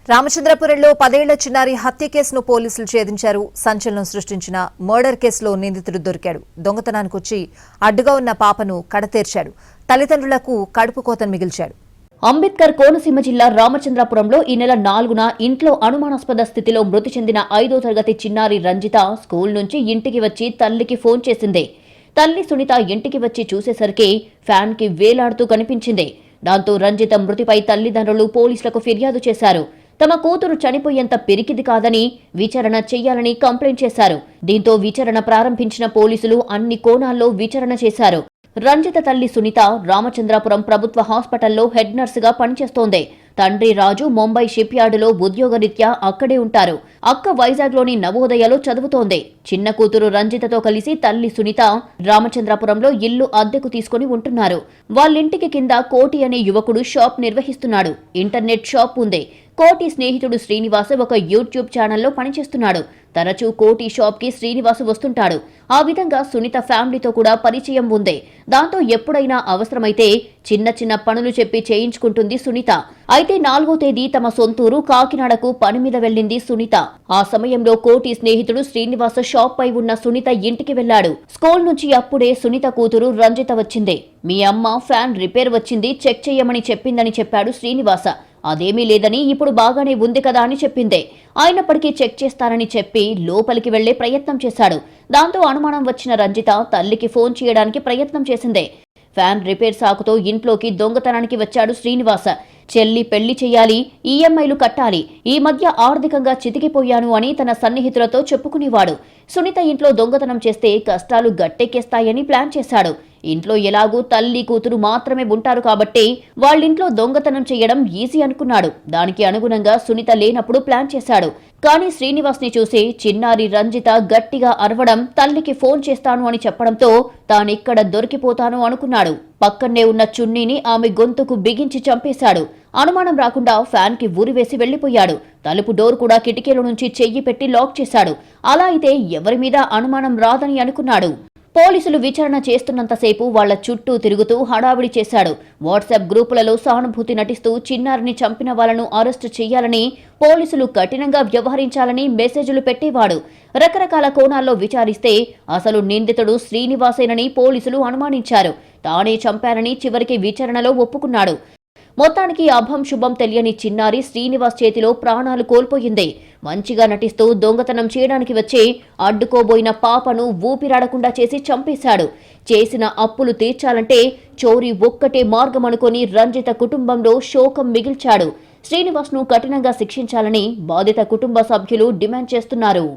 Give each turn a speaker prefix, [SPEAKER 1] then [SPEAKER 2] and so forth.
[SPEAKER 1] రామచంద్రపురంలో 10 ఏళ్ల చిన్నారి హత్య కేసును పోలీసులు ఛేదించారు. సంచలనం సృష్టించిన మర్డర్ కేసులో నిందితుడు దొరికాడు. దొంగతనానికొచ్చి అడ్డుగా ఉన్న పాపను కడతేర్చాడు. తల్లిదండ్రులకు కడుపు కోతను మిగిల్చాడు.
[SPEAKER 2] అంబేద్కర్ కోనసీమ జిల్లా రామచంద్రపురంలో ఈ నెల 4న ఇంట్లో అనుమానాస్పద స్థితిలో మృతి చెందిన 5వ తరగతి చిన్నారి రంజిత స్కూల్ నుంచి ఇంటికి వచ్చి తల్లికి ఫోన్ చేసింది. తల్లి సునీత ఇంటికి వచ్చి చూసేసరికి ఫ్యాన్ కి వేలాడుతూ కనిపించింది. దాంతో రంజిత మృతిపై తల్లిదండ్రులు పోలీసులకు ఫిర్యాదు చేశారు. తమ కూతురు చనిపోయేంత పిరికిది కాదని విచారణ చెయ్యాలని కంప్లైంట్ చేశారు. దీంతో విచారణ ప్రారంభించిన పోలీసులు అన్ని కోణాల్లో విచారణ చేశారు. రంజిత తల్లి సునీత రామచంద్రపురం ప్రభుత్వ హాస్పిటల్లో హెడ్ నర్సుగా పనిచేస్తోంది. తండ్రి రాజు ముంబై షిప్ యార్డులో ఉద్యోగరీత్యా అక్కడే ఉంటారు. అక్క వైజాగ్లోని నవోదయలో చదువుతోంది. చిన్న కూతురు రంజితతో కలిసి తల్లి సునీత రామచంద్రపురంలో ఇల్లు అద్దెకు తీసుకుని ఉంటున్నారు. వాళ్ళింటికి కింద కోటి అనే యువకుడు షాప్ నిర్వహిస్తున్నాడు. ఇంటర్నెట్ షాప్ ఉంది. కోటి స్నేహితుడు శ్రీనివాస్ ఒక యూట్యూబ్ ఛానల్లో పనిచేస్తున్నాడు. తరచూ కోటి షాప్ కి శ్రీనివాస్ వస్తుంటాడు. ఆ విధంగా సునీత ఫ్యామిలీతో కూడా పరిచయం ఉంది. దాంతో ఎప్పుడైనా అవసరమైతే చిన్న చిన్న పనులు చెప్పి చేయించుకుంటుంది సునీత. అయితే 4వ తేదీ తమ సొంతూరు కాకినాడకు పని మీద వెళ్లింది సునీత. ఆ సమయంలో కోటి స్నేహితుడు శ్రీనివాస్ షాప్ పై ఉన్న సునీత ఇంటికి వెళ్లాడు. స్కూల్ నుంచి అప్పుడే సునీత కూతురు రంజిత వచ్చింది. మీ అమ్మ ఫ్యాన్ రిపేర్ వచ్చింది, చెక్ చేయమని చెప్పిందని చెప్పాడు శ్రీనివాస. అదేమీ లేదని, ఇప్పుడు బాగానే ఉంది కదా అని చెప్పింది. అయినప్పటికీ చెక్ చేస్తానని చెప్పి లోపలికి వెళ్లే ప్రయత్నం చేశాడు. దాంతో అనుమానం వచ్చిన రంజిత తల్లికి ఫోన్ చేయడానికి ప్రయత్నం చేసింది. ఫ్యాన్ రిపేర్ సాకుతో ఇంట్లోకి దొంగతనానికి వచ్చాడు శ్రీనివాస. చెల్లి పెళ్లి చెయ్యాలి, ఈఎంఐలు కట్టాలి, ఈ మధ్య ఆర్థికంగా చితికిపోయాను అని తన సన్నిహితులతో చెప్పుకునేవాడు. సునీత ఇంట్లో దొంగతనం చేస్తే కష్టాలు గట్టెక్కేస్తాయని ప్లాన్ చేశాడు. ఇంట్లో ఎలాగూ తల్లి కూతురు మాత్రమే ఉంటారు కాబట్టి వాళ్ళింట్లో దొంగతనం చేయడం ఈజీ అనుకున్నాడు. దానికి అనుగుణంగా సునీత లేనప్పుడు ప్లాన్ చేశాడు. కానీ శ్రీనివాస్ ని చూసి చిన్నారి రంజిత గట్టిగా అరవడం, తల్లికి ఫోన్ చేస్తాను అని చెప్పడంతో తానిక్కడ దొరికిపోతాను అనుకున్నాడు. పక్కనే ఉన్న చున్నీని ఆమె గొంతుకు బిగించి చంపేశాడు. అనుమానం రాకుండా ఫ్యాన్ కి ఊరివేసి వెళ్లిపోయాడు. తలుపు డోర్ కూడా కిటికీల నుంచి చెయ్యి పెట్టి లాక్ చేశాడు. అలా అయితే ఎవరి మీద అనుమానం రాదని అనుకున్నాడు. పోలీసులు విచారణ చేస్తున్నంతసేపు వాళ్ల చుట్టూ తిరుగుతూ హడావిడి చేశాడు. వాట్సాప్ గ్రూపులలో సానుభూతి నటిస్తూ చిన్నారిని చంపిన వాళ్లను అరెస్టు చేయాలని, పోలీసులు కఠినంగా వ్యవహరించాలని మెసేజ్లు పెట్టేవాడు. రకరకాల కోణాల్లో విచారిస్తే అసలు నిందితుడు శ్రీనివాసేనని పోలీసులు అనుమానించారు. తానే చంపారని చివరికి విచారణలో ఒప్పుకున్నాడు. మొత్తానికి అభం శుభం తెలియని చిన్నారి శ్రీనివాస్ చేతిలో ప్రాణాలు కోల్పోయింది. మంచిగా నటిస్తూ దొంగతనం చేయడానికి వచ్చి అడ్డుకోబోయిన పాపను ఊపిరాడకుండా చేసి చంపేశాడు. చేసిన అప్పులు తీర్చాలంటే చోరీ ఒక్కటే మార్గం అనుకుని రంజిత కుటుంబంలో శోకం మిగిల్చాడు. శ్రీనివాస్ ను కఠినంగా శిక్షించాలని బాధిత కుటుంబ సభ్యులు డిమాండ్ చేస్తున్నారు.